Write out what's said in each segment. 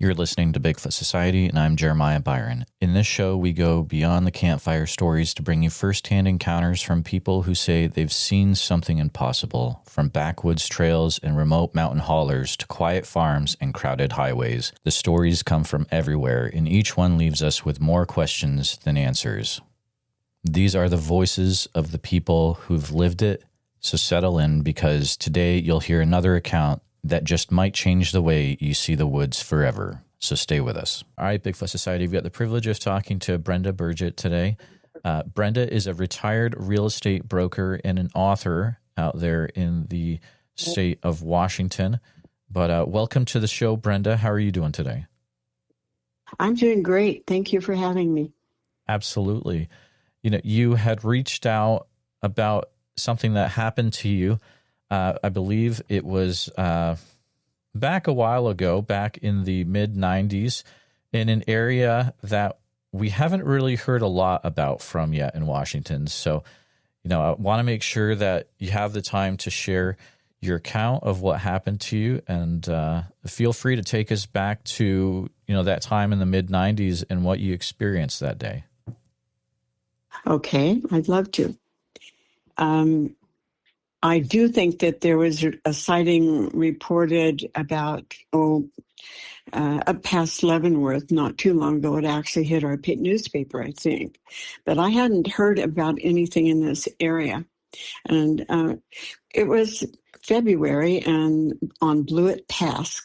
You're listening to Bigfoot Society, and I'm Jeremiah Byron. In this show, we go beyond the campfire stories to bring you firsthand encounters from people who say they've seen something impossible, from backwoods trails and remote mountain haulers to quiet farms and crowded highways. The stories come from everywhere, and each one leaves us with more questions than answers. These are the voices of the people who've lived it, so settle in, because today you'll hear another account that just might change the way you see the woods forever. So stay with us. All right, Bigfoot Society, we've got the privilege of talking to Brenda Burgett today. Brenda is a retired real estate broker and an author out there in the state of Washington. But welcome to the show, Brenda. How are you doing today? I'm doing great. Thank you for having me. Absolutely. You know, you had reached out about something that happened to you. I believe it was back a while ago, back in the mid-90s, in an area that we haven't really heard a lot about from yet in Washington. So, you know, I want to make sure that you have the time to share your account of what happened to you, and feel free to take us back to, you know, that time in the mid-90s and what you experienced that day. Okay, I'd love to. I do think that there was a sighting reported about, up past Leavenworth not too long ago. It actually hit our newspaper, I think. But I hadn't heard about anything in this area. And it was February and on Blewett Pass.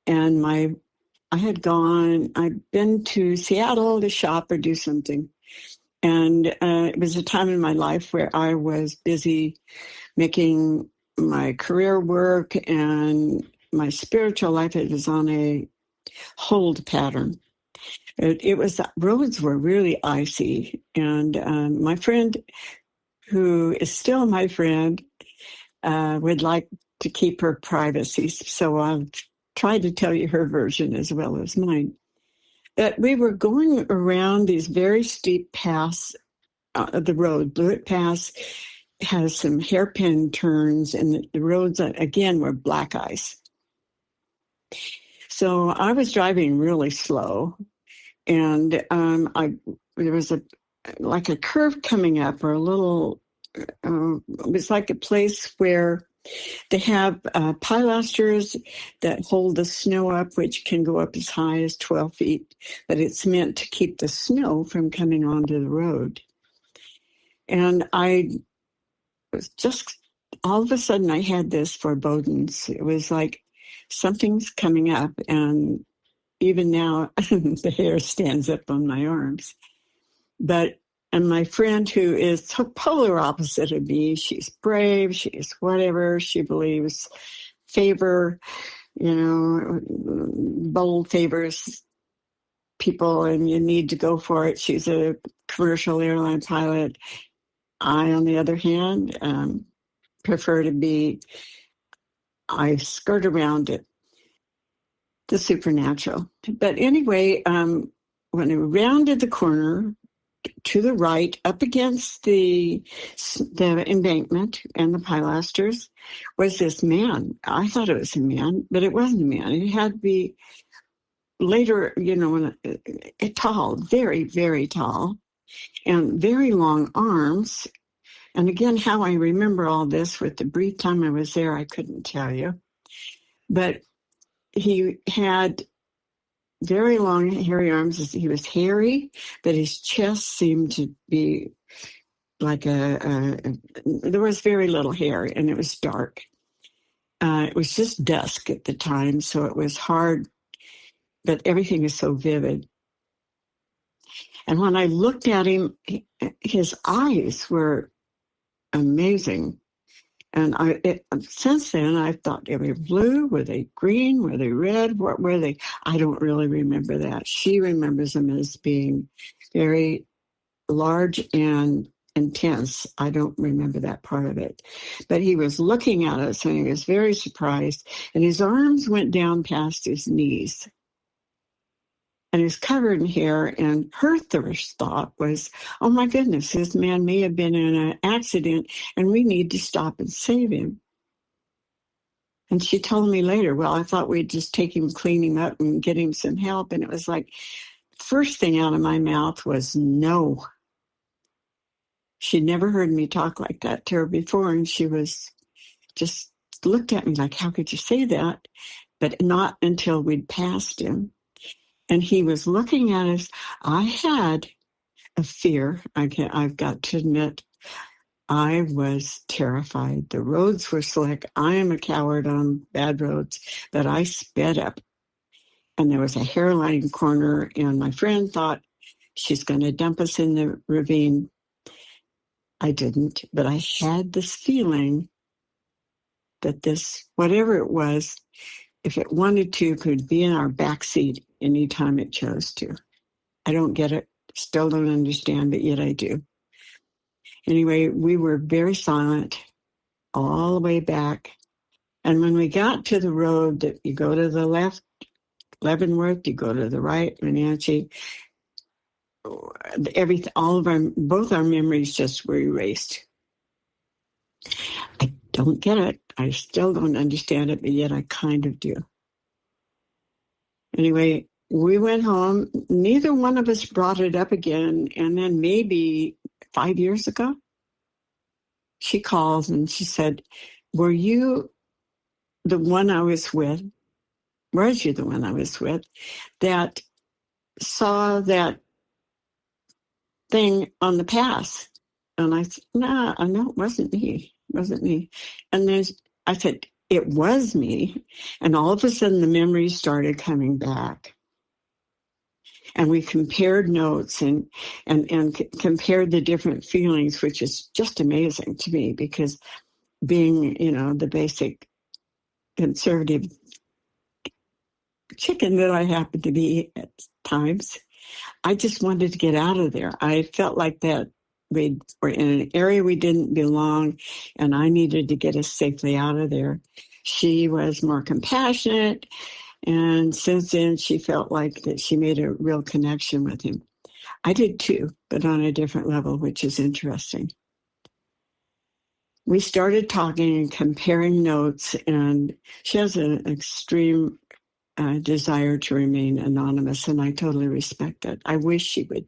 And I'd been to Seattle to shop or do something. And it was a time in my life where I was busy making my career work, and my spiritual life, it was on a hold pattern. Roads were really icy. And my friend, who is still my friend, would like to keep her privacy. So I'll try to tell you her version as well as mine. That we were going around these very steep paths of the road. Blewett Pass has some hairpin turns, and the roads, again, were black ice. So I was driving really slow, and there was a curve coming up, or a little, it was like a place where they have pilasters that hold the snow up, which can go up as high as 12 feet, but it's meant to keep the snow from coming onto the road. And I was just, all of a sudden, I had this forebodings. It was like something's coming up, and even now, the hair stands up on my arms. And my friend, who is the polar opposite of me, she's brave, she's whatever, she believes favor, bold favors people, and you need to go for it. She's a commercial airline pilot. I, on the other hand, prefer to I skirt around it, the supernatural. But anyway, when I rounded the corner, to the right, up against the embankment and the pilasters, was this man. I thought it was a man, but it wasn't a man. It had to be later, tall, very, very tall, and very long arms. And again, how I remember all this with the brief time I was there, I couldn't tell you. But he had very long, hairy arms. He was hairy, but his chest seemed to be like there was very little hair, and it was dark. It was just dusk at the time, so it was hard, but everything is so vivid. And when I looked at him, his eyes were amazing. And since then, I've thought, were they blue? Were they green? Were they red? What were they? I don't really remember that. She remembers them as being very large and intense. I don't remember that part of it. But he was looking at us, and he was very surprised. And his arms went down past his knees. And he was covered in hair, and her first thought was, oh my goodness, this man may have been in an accident, and we need to stop and save him. And she told me later, well, I thought we'd just take him, clean him up, and get him some help. And it was like, first thing out of my mouth was no. She'd never heard me talk like that to her before. And she was just looked at me like, how could you say that? But not until we'd passed him. And he was looking at us. I had a fear. I've got to admit, I was terrified. The roads were slick. I am a coward on bad roads, but I sped up. And there was a hairline corner, and my friend thought she's going to dump us in the ravine. I didn't, but I had this feeling that this, whatever it was, if it wanted to, could be in our backseat anytime it chose to. I don't get it. Still don't understand, but yet I do. Anyway, we were very silent all the way back. And when we got to the road that you go to the left, Leavenworth, you go to the right, Wenatchee, both our memories just were erased. I don't get it. I still don't understand it, but yet I kind of do. Anyway, we went home. Neither one of us brought it up again. And then maybe 5 years ago, she calls and she said, were you the one I was with? Was you the one I was with that saw that thing on the pass? And I said, no, it wasn't me. It wasn't me. And then I said, it was me. And all of a sudden the memories started coming back. And we compared notes and compared the different feelings, which is just amazing to me because being, the basic conservative chicken that I happen to be at times, I just wanted to get out of there. I felt like that we were in an area we didn't belong, and I needed to get us safely out of there. She was more compassionate, and since then she felt like that she made a real connection with him. I did too, but on a different level, which is interesting. We started talking and comparing notes, and she has an extreme desire to remain anonymous, and I totally respect that. I wish she would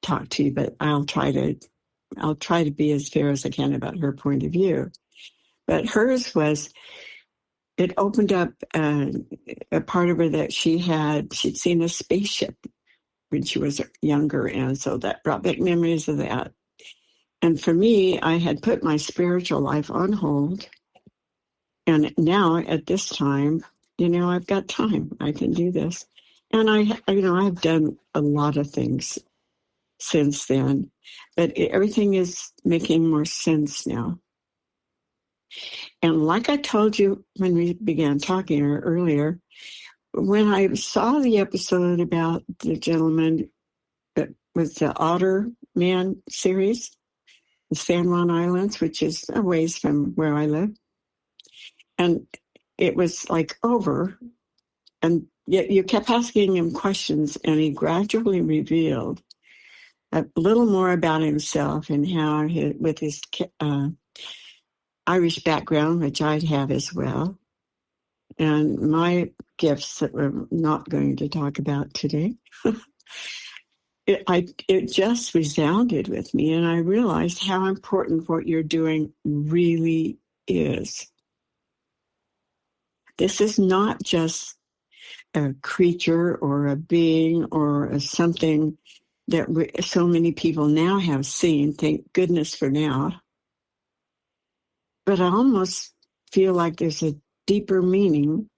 talk to you, but I'll try to be as fair as I can about her point of view. But hers was, it opened up a part of her that she'd seen a spaceship when she was younger, and so that brought back memories of that. And for me, I had put my spiritual life on hold, and now at this time, I've got time. I can do this. And I've done a lot of things since then, but everything is making more sense now. And like I told you when we began talking earlier, when I saw the episode about the gentleman that was the Otter Man series, the San Juan Islands, which is a ways from where I live, and it was like over, and yet you kept asking him questions, and he gradually revealed a little more about himself and how with his Irish background, which I'd have as well, and my gifts that we're not going to talk about today. It just resounded with me, and I realized how important what you're doing really is. This is not just a creature or a being or something that so many people now have seen, thank goodness for now. But I almost feel like there's a deeper meaning,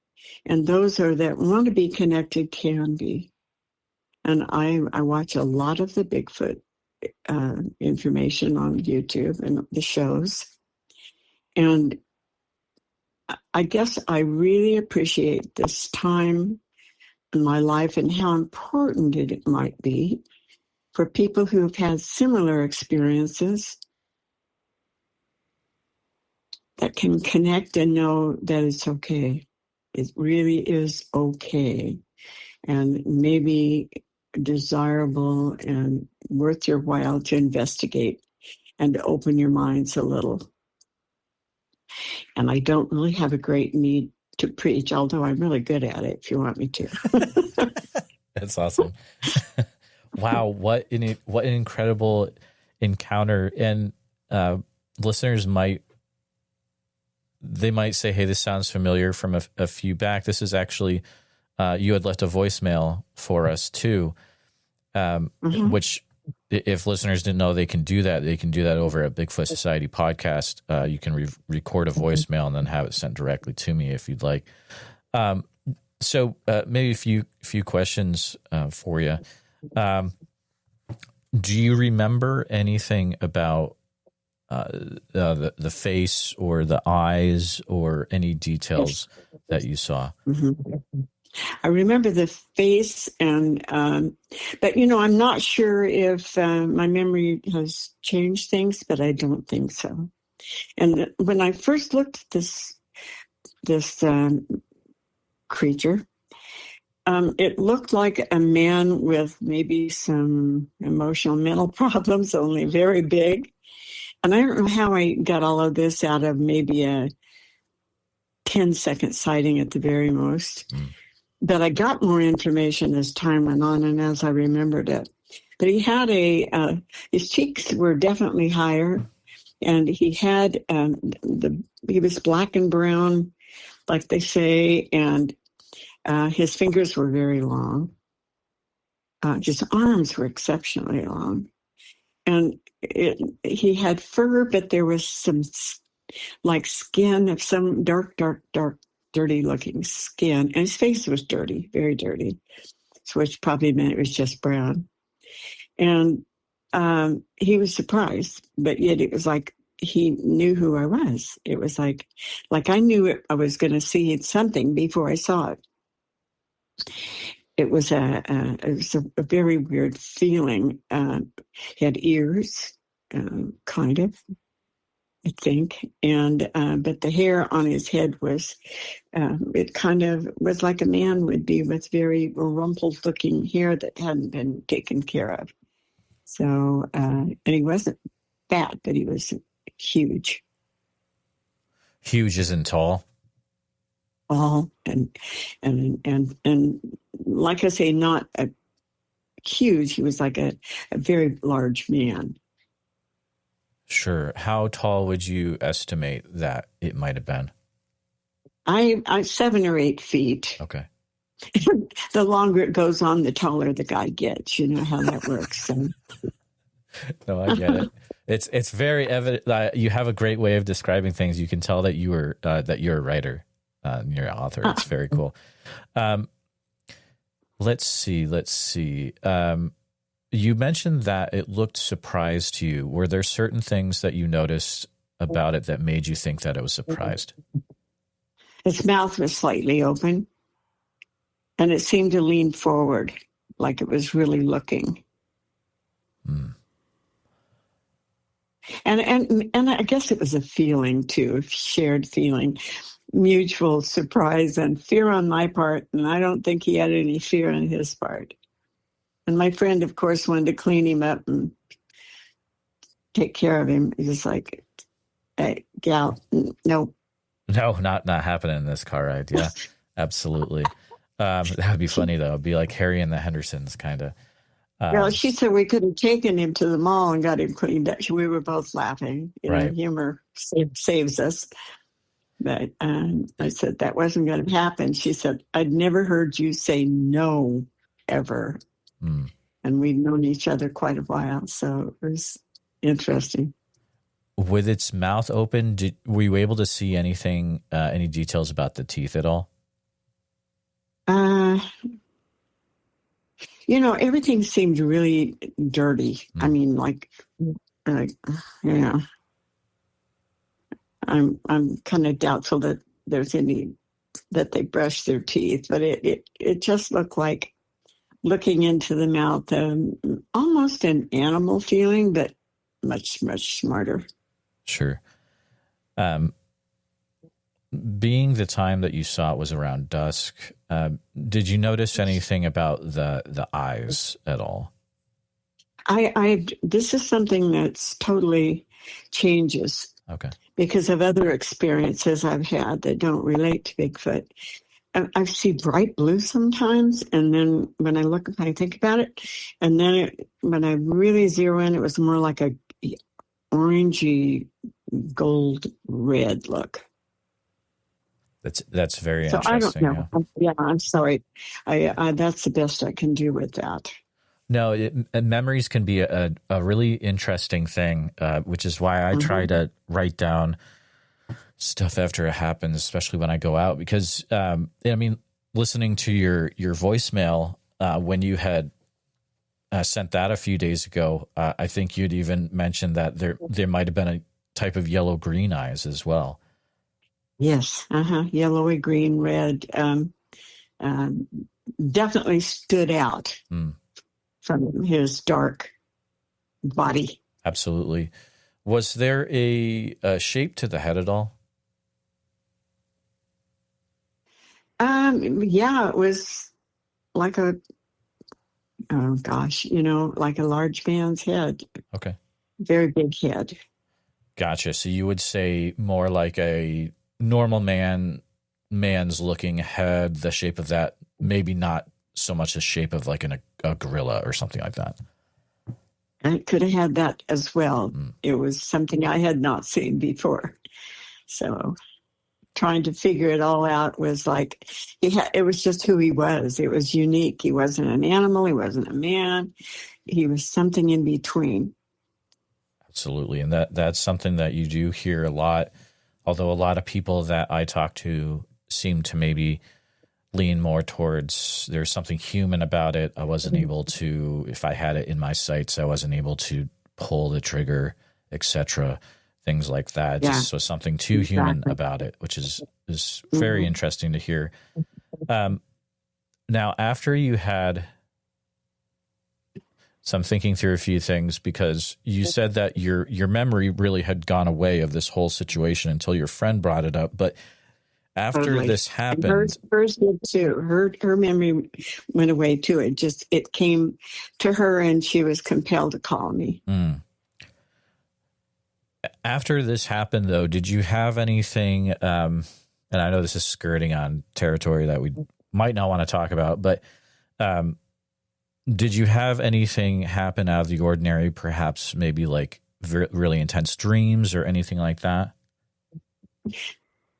and those that want to be connected can be. And I watch a lot of the Bigfoot information on YouTube and the shows. And I guess I really appreciate this time in my life and how important it might be for people who have had similar experiences that can connect and know that it's okay. It really is okay, and maybe desirable and worth your while to investigate and to open your minds a little. And I don't really have a great need to preach, although I'm really good at it if you want me to. That's awesome. Wow, what an incredible encounter. And listeners might say, hey, this sounds familiar from a few back. This is actually, you had left a voicemail for us too, which if listeners didn't know, they can do that. They can do that over at Bigfoot Society podcast. You can record a voicemail and then have it sent directly to me if you'd like. So maybe a few questions for you. Do you remember anything about the face or the eyes or any details that you saw? I remember the face, and but I'm not sure if my memory has changed things, but I don't think so. And when I first looked at this creature, it looked like a man with maybe some emotional mental problems, only very big. And I don't know how I got all of this out of maybe a 10-second sighting at the very most. But I got more information as time went on and as I remembered it. But he had his cheeks were definitely higher, and he had he was black and brown, like they say, and his fingers were very long. His arms were exceptionally long, and he had fur, but there was some like skin of some dark, dirty looking skin, and his face was dirty, very dirty, which probably meant it was just brown. And he was surprised, but yet it was like he knew who I was. It was like I knew I was going to see something before I saw it. It was a very weird feeling. He had ears, kind of, I think, and but the hair on his head was, it kind of was like a man would be, with very rumpled looking hair that hadn't been taken care of. So, and he wasn't fat, but he was huge. Huge isn't tall. Tall and like I say, not a huge. He was like a very large man. Sure. How tall would you estimate that it might have been? I 7 or 8 feet. Okay. The longer it goes on, the taller the guy gets. You know how that works. So. No, I get it. It's very evident. You have a great way of describing things. You can tell that you're a writer, you're an author. It's very cool. Let's see. You mentioned that it looked surprised to you. Were there certain things that you noticed about it that made you think that it was surprised? Its mouth was slightly open, and it seemed to lean forward like it was really looking. And I guess it was a feeling too, a shared feeling, mutual surprise and fear on my part, and I don't think he had any fear on his part. And my friend, of course, wanted to clean him up and take care of him. He was like, "Hey, gal, no." No, not happening in this car ride. Yeah, absolutely. That would be funny, though. It'd be like Harry and the Hendersons, kind of. Well, she said we could have taken him to the mall and got him cleaned up. We were both laughing. Right. Humor saves us. But I said that wasn't going to happen. She said, "I'd never heard you say no, ever." And we'd known each other quite a while, so it was interesting. With its mouth open, were you able to see anything, any details about the teeth at all? Everything seemed really dirty. I mean, I'm kind of doubtful that there's any that they brush their teeth, but it just looked like looking into the mouth, almost an animal feeling, but much, much smarter. Sure. Being the time that you saw it was around dusk, did you notice anything about the eyes at all? This is something that's totally changes. Okay. because of other experiences I've had that don't relate to Bigfoot. I see bright blue sometimes, and then when I think about it, and then when I really zero in, it was more like a orangey gold red look. That's very So interesting. I don't know. Yeah, I'm sorry. I that's the best I can do with that. No, memories can be a really interesting thing, which is why I try to write down stuff after it happens, especially when I go out, because I mean, listening to your voicemail when you had sent that a few days ago, I think you'd even mentioned that there might have been a type of yellow green eyes as well. Yes, yellowy green, red, definitely stood out from his dark body. Absolutely. Was there a shape to the head at all? Yeah, it was like like a large man's head. Okay. Very big head. Gotcha. So you would say more like a normal man's looking head, the shape of that, maybe not so much the shape of like a gorilla or something like that. I could have had that as well. It was something I had not seen before. So trying to figure it all out was like, it was just who he was. It was unique. He wasn't an animal. He wasn't a man. He was something in between. Absolutely. And that's something that you do hear a lot, although a lot of people that I talk to seem to maybe lean more towards there's something human about it. I wasn't able to, if I had it in my sights, I wasn't able to pull the trigger, etc. Things like that. Yeah, just was something too human about it, which is very interesting to hear. Now, after you had, so I'm thinking through a few things, because you said that your memory really had gone away of this whole situation until your friend brought it up. But after this happened, hers did too. Her memory went away too. It came to her, and she was compelled to call me. After this happened, though, did you have anything? And I know this is skirting on territory that we might not want to talk about, but did you have anything happen out of the ordinary? Perhaps maybe like really intense dreams or anything like that?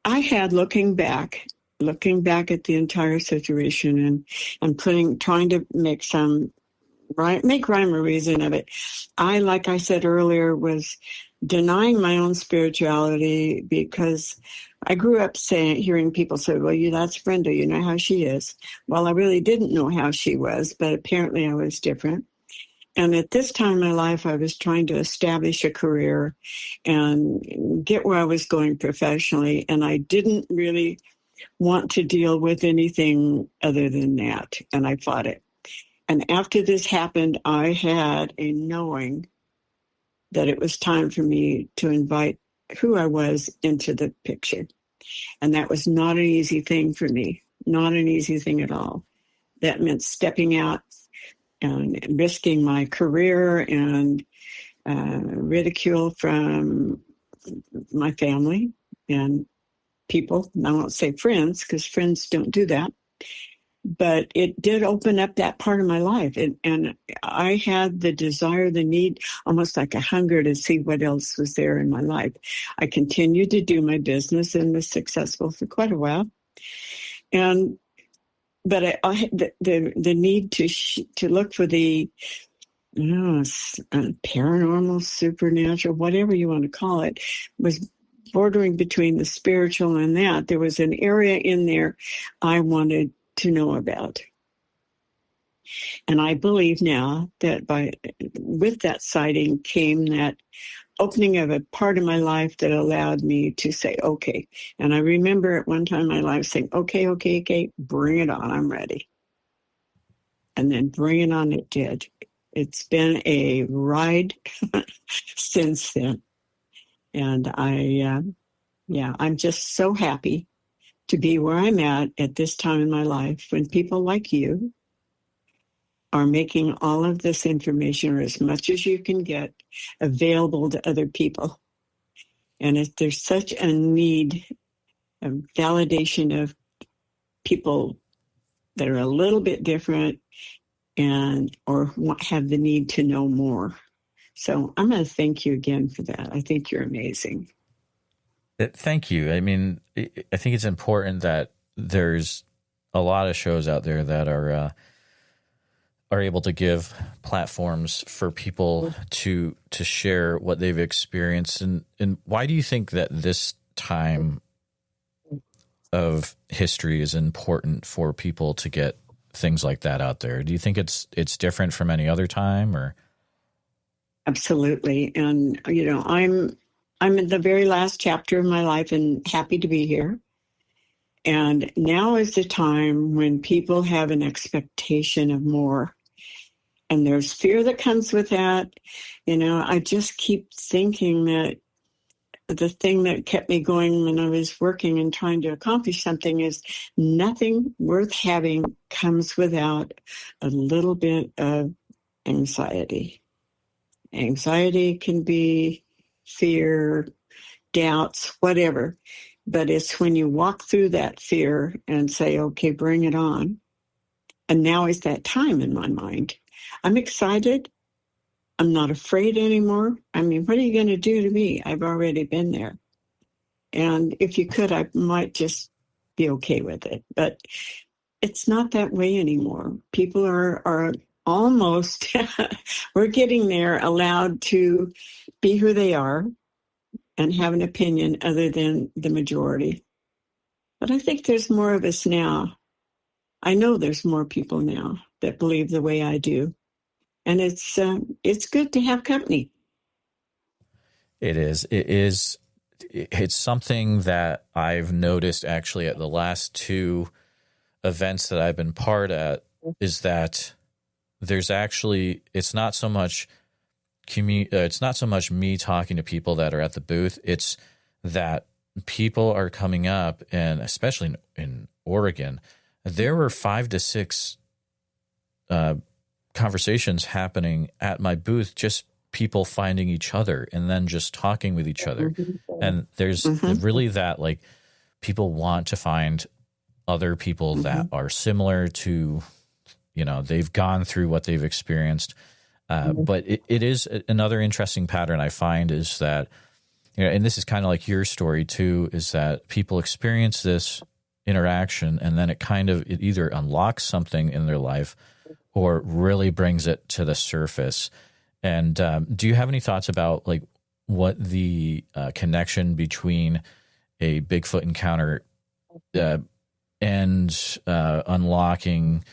I had looking back at the entire situation and trying to make rhyme or reason of it. Like I said earlier, was denying my own spirituality because I grew up hearing people say, well, that's Brenda, you know how she is. Well, I really didn't know how she was, but apparently I was different. And at this time in my life, I was trying to establish a career and get where I was going professionally. And I didn't really want to deal with anything other than that. And I fought it. And after this happened, I had a knowing that it was time for me to invite who I was into the picture. And that was not an easy thing for me, not an easy thing at all. That meant stepping out and risking my career and ridicule from my family and people. I won't say friends, because friends don't do that. But it did open up that part of my life. And I had the desire, the need, almost like a hunger to see what else was there in my life. I continued to do my business and was successful for quite a while. But I had the need to look for the paranormal, supernatural, whatever you want to call it, was bordering between the spiritual and that. There was an area in there I wanted to know about. And I believe now that with that sighting came that opening of a part of my life that allowed me to say, okay. And I remember at one time in my life saying, okay, bring it on, I'm ready. And then bring it on it did. It's been a ride since then. And I'm just so happy to be where I'm at this time in my life, when people like you are making all of this information, or as much as you can get, available to other people. And there's such a need, a validation of people that are a little bit different or have the need to know more. So I'm going to thank you again for that. I think you're amazing. Thank you. I mean, I think it's important that there's a lot of shows out there that are able to give platforms for people to share what they've experienced. And why do you think that this time of history is important for people to get things like that out there? Do you think it's different from any other time, or? Absolutely. And, I'm in the very last chapter of my life and happy to be here. And now is the time when people have an expectation of more. And there's fear that comes with that. I just keep thinking that the thing that kept me going when I was working and trying to accomplish something is nothing worth having comes without a little bit of anxiety. Anxiety can be fear, doubts, whatever. But it's when you walk through that fear and say, okay, bring it on. And now is that time in my mind. I'm excited. I'm not afraid anymore. I mean, what are you going to do to me? I've already been there. And if you could, I might just be okay with it. But it's not that way anymore. People are almost, we're getting there, allowed to be who they are and have an opinion other than the majority. But I think there's more of us now. I know there's more people now that believe the way I do. And it's good to have company. It is. It's something that I've noticed actually at the last two events that I've been part at, is that there's actually, it's not so much me talking to people that are at the booth. It's that people are coming up, and especially in Oregon, there were 5 to 6 conversations happening at my booth, just people finding each other and then just talking with each other. And there's really that, like, people want to find other people that are similar to, they've gone through what they've experienced. But it is another interesting pattern I find is that, and this is kind of like your story too, is that people experience this interaction and then it either unlocks something in their life or really brings it to the surface. And do you have any thoughts about like what the connection between a Bigfoot encounter and unlocking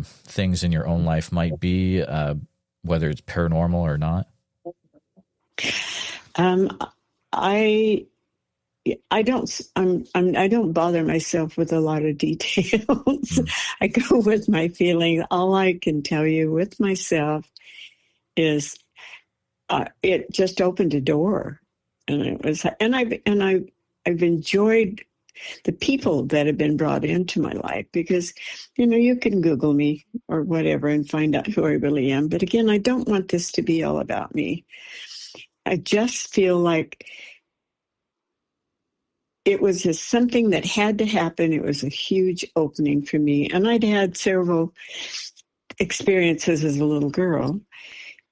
things in your own life might be, whether it's paranormal or not? I don't bother myself with a lot of details. I go with my feelings. All I can tell you with myself is it just opened a door, and I've enjoyed the people that have been brought into my life, because you can Google me or whatever and find out who I really am. But again, I don't want this to be all about me. I just feel like it was just something that had to happen. It was a huge opening for me. And I'd had several experiences as a little girl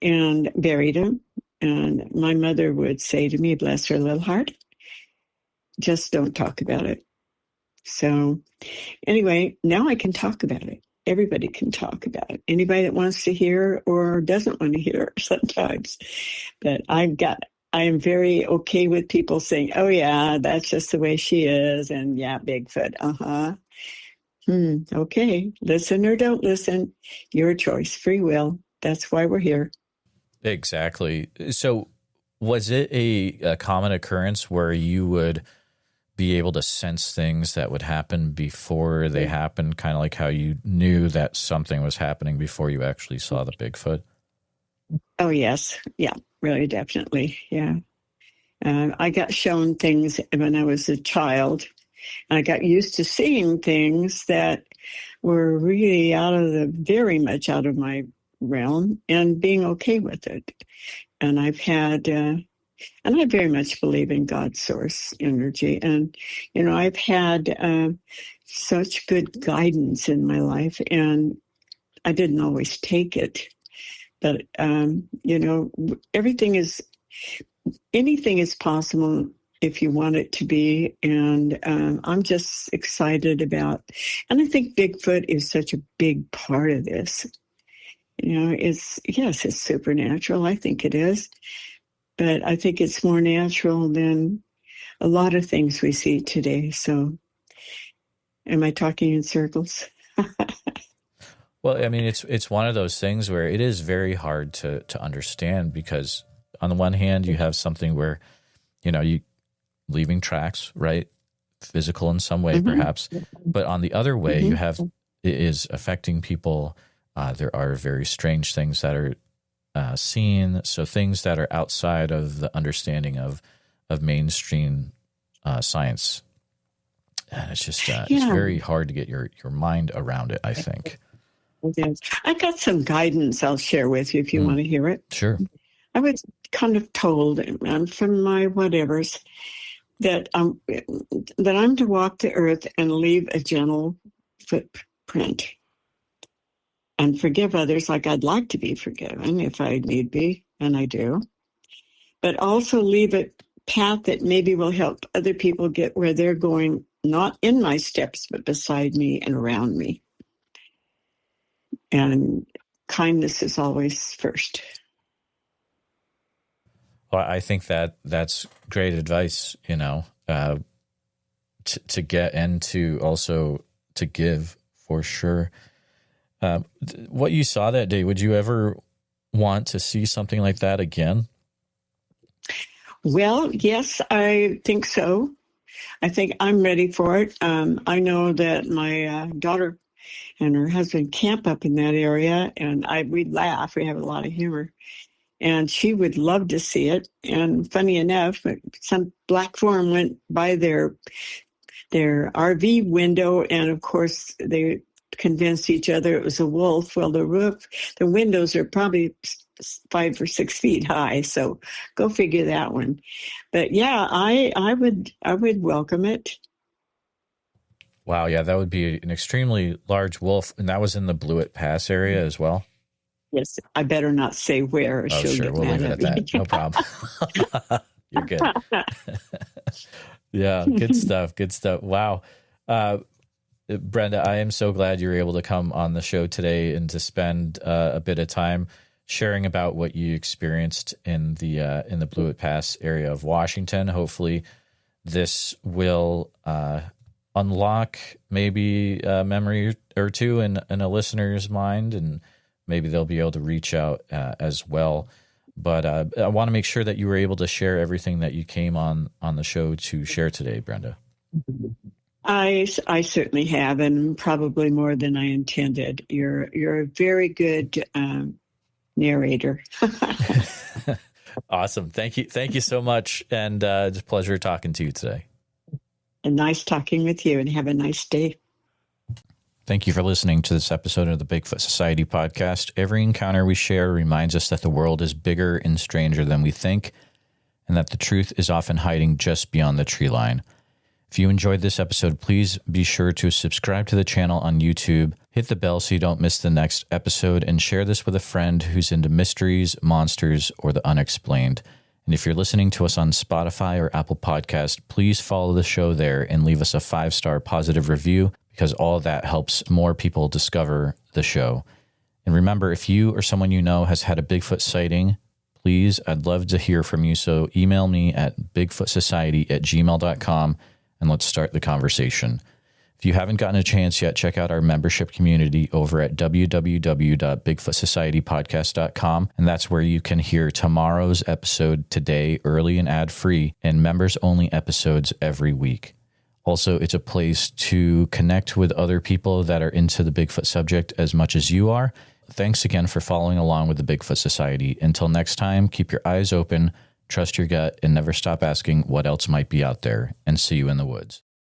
and buried them. And my mother would say to me, bless her little heart, just don't talk about it. So anyway, now I can talk about it. Everybody can talk about it. Anybody that wants to hear or doesn't want to hear sometimes. But I am very okay with people saying, oh yeah, that's just the way she is. And yeah, Bigfoot. Okay. Listen or don't listen. Your choice. Free will. That's why we're here. Exactly. So was it a common occurrence where you would be able to sense things that would happen before they happened, kind of like how you knew that something was happening before you actually saw the Bigfoot? Oh, yes. Yeah, really, definitely. Yeah. I got shown things when I was a child. I got used to seeing things that were really very much out of my realm, and being okay with it. And I've had And I very much believe in God's source energy. And, I've had such good guidance in my life, and I didn't always take it. But, anything is possible if you want it to be. And I'm just excited about, and I think Bigfoot is such a big part of this. It's supernatural. I think it is. But I think it's more natural than a lot of things we see today. So am I talking in circles? Well, I mean, it's one of those things where it is very hard to understand, because on the one hand, you have something where, you leaving tracks, right? Physical in some way, perhaps. But on the other way, you have, it is affecting people. There are very strange things that are seen. So things that are outside of the understanding of mainstream science. And it's just, it's very hard to get your mind around it, I think. I got some guidance I'll share with you if you want to hear it. Sure. I was kind of told from my whatevers that I'm to walk the earth and leave a gentle footprint and forgive others like I'd like to be forgiven if I need be, and I do. But also leave a path that maybe will help other people get where they're going, not in my steps, but beside me and around me. And kindness is always first. Well, I think that's great advice, to get and to also to give, for sure. What you saw that day, would you ever want to see something like that again? Well, yes, I think so. I think I'm ready for it. I know that my daughter and her husband camp up in that area, and we laugh. We have a lot of humor. And she would love to see it. And funny enough, some black form went by their RV window, and of course they convinced each other it was a wolf. Well, the windows are probably 5 or 6 feet high, so go figure that one. But yeah, I would welcome it. Wow, yeah, that would be an extremely large wolf, and that was in the Blewett Pass area as well. Yes, I better not say where. Oh, sure, we'll leave it at that. No problem. You're good. Yeah, good stuff. Good stuff. Wow. Brenda, I am so glad you were able to come on the show today and to spend a bit of time sharing about what you experienced in the Blewett Pass area of Washington. Hopefully this will unlock maybe a memory or two in a listener's mind, and maybe they'll be able to reach out as well. But I want to make sure that you were able to share everything that you came on the show to share today, Brenda. I certainly have, and probably more than I intended. You're a very good narrator. Awesome. Thank you so much, and it's a pleasure talking to you today. And nice talking with you, and have a nice day. Thank you for listening to this episode of the Bigfoot Society podcast. Every encounter we share reminds us that the world is bigger and stranger than we think, and that the truth is often hiding just beyond the tree line. If you enjoyed this episode, please be sure to subscribe to the channel on YouTube, hit the bell so you don't miss the next episode, and share this with a friend who's into mysteries, monsters, or the unexplained. And if you're listening to us on Spotify or Apple Podcast, please follow the show there and leave us a 5-star positive review, because all of that helps more people discover the show. And remember, if you or someone you know has had a Bigfoot sighting, please, I'd love to hear from you. So email me at bigfootsociety@gmail.com and let's start the conversation. If you haven't gotten a chance yet, check out our membership community over at www.bigfootsocietypodcast.com. And that's where you can hear tomorrow's episode today, early and ad-free, and members-only episodes every week. Also, it's a place to connect with other people that are into the Bigfoot subject as much as you are. Thanks again for following along with the Bigfoot Society. Until next time, keep your eyes open, trust your gut, and never stop asking what else might be out there. And see you in the woods.